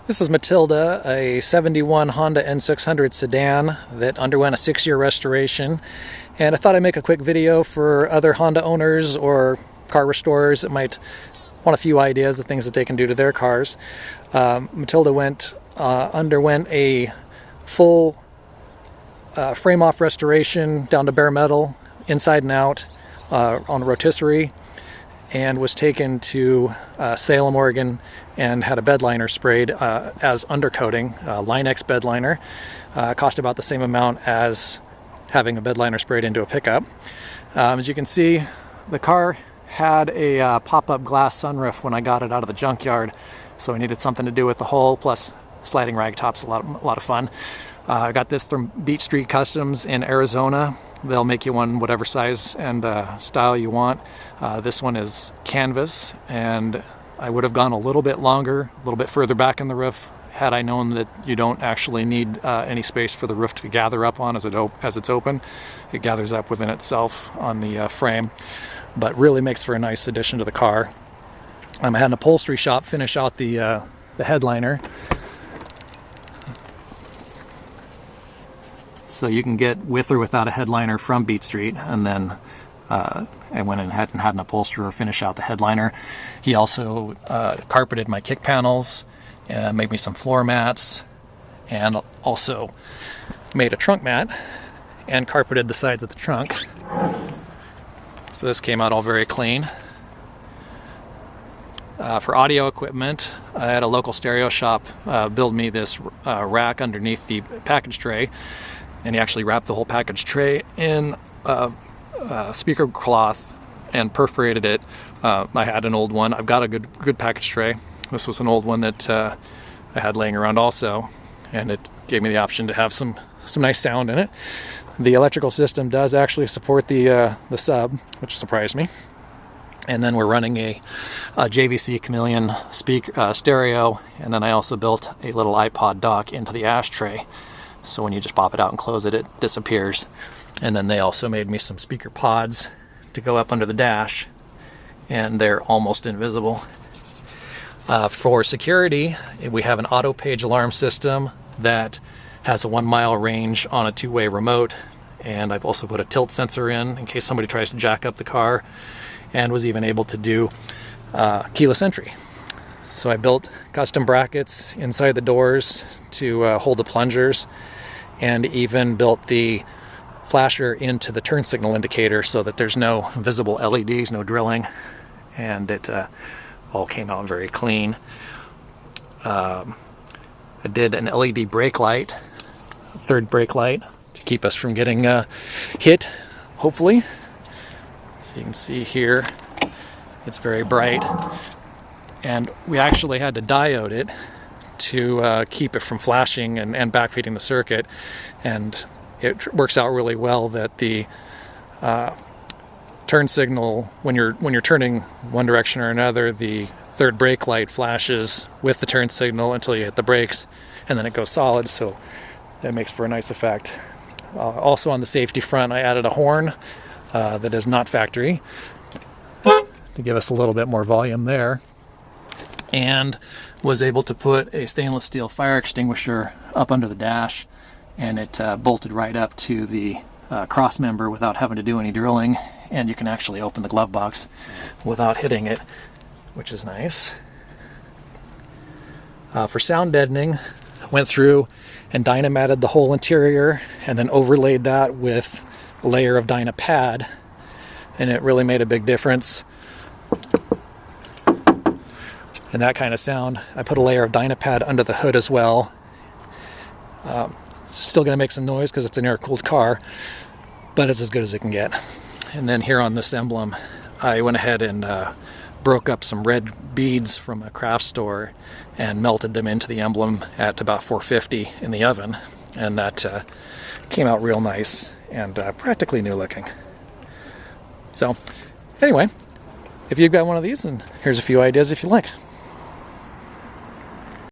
This is Matilda, a 71 Honda N-600 sedan that underwent a 6-year restoration. And I thought I'd make a quick video for other Honda owners or car restorers that might want a few ideas of things that they can do to their cars. Matilda underwent a full frame-off restoration down to bare metal, inside and out, on a rotisserie, and was taken to Salem, Oregon, and had a bed liner sprayed as undercoating, Line-X bed liner. Cost about the same amount as having a bed liner sprayed into a pickup. As you can see, the car had a pop-up glass sunroof when I got it out of the junkyard, so I needed something to do with the hole, plus sliding rag top's a lot of fun. I got this from Beach Street Customs in Arizona. They'll make you one whatever size and style you want. This one is canvas, and I would have gone a little bit longer, a little bit further back in the roof, had I known that you don't actually need any space for the roof to gather up on as it's open. It gathers up within itself on the frame, but really makes for a nice addition to the car. I had an upholstery shop finish out the headliner. So you can get with or without a headliner from Beat Street, and then I went and had an upholsterer finish out the headliner. He also carpeted my kick panels, made me some floor mats, and also made a trunk mat and carpeted the sides of the trunk. So this came out all very clean. For audio equipment, I had a local stereo shop build me this rack underneath the package tray, and he actually wrapped the whole package tray in speaker cloth and perforated it. I had an old one. I've got a good package tray. This was an old one that I had laying around also, and it gave me the option to have some nice sound in it. The electrical system does actually support the sub, which surprised me. And then we're running a JVC Chameleon stereo, and then I also built a little iPod dock into the ashtray. So when you just pop it out and close it, it disappears. And then they also made me some speaker pods to go up under the dash, and they're almost invisible. For security, we have an auto page alarm system that has a 1-mile range on a 2-way remote, and I've also put a tilt sensor in case somebody tries to jack up the car, and was even able to do keyless entry. So I built custom brackets inside the doors to hold the plungers, and even built the flasher into the turn signal indicator so that there's no visible LEDs, no drilling, and it all came out very clean. I did an LED brake light, third brake light, to keep us from getting hit, hopefully. So you can see here, it's very bright, and we actually had to diode it to keep it from flashing and backfeeding the circuit, and it works out really well that the turn signal, when you're turning one direction or another, the third brake light flashes with the turn signal until you hit the brakes, and then it goes solid, so that makes for a nice effect. Also on the safety front, I added a horn that is not factory to give us a little bit more volume there, and was able to put a stainless steel fire extinguisher up under the dash, and it bolted right up to the cross member without having to do any drilling, and you can actually open the glove box without hitting it, which is nice. For sound deadening, I went through and dynamatted the whole interior and then overlaid that with a layer of Dynapad, and it really made a big difference. And that kind of sound. I put a layer of Dynapad under the hood as well. Still going to make some noise because it's an air-cooled car, but it's as good as it can get. And then here on this emblem, I went ahead and broke up some red beads from a craft store and melted them into the emblem at about 450 in the oven, and that came out real nice and practically new looking. So anyway, if you've got one of these, then here's a few ideas if you like.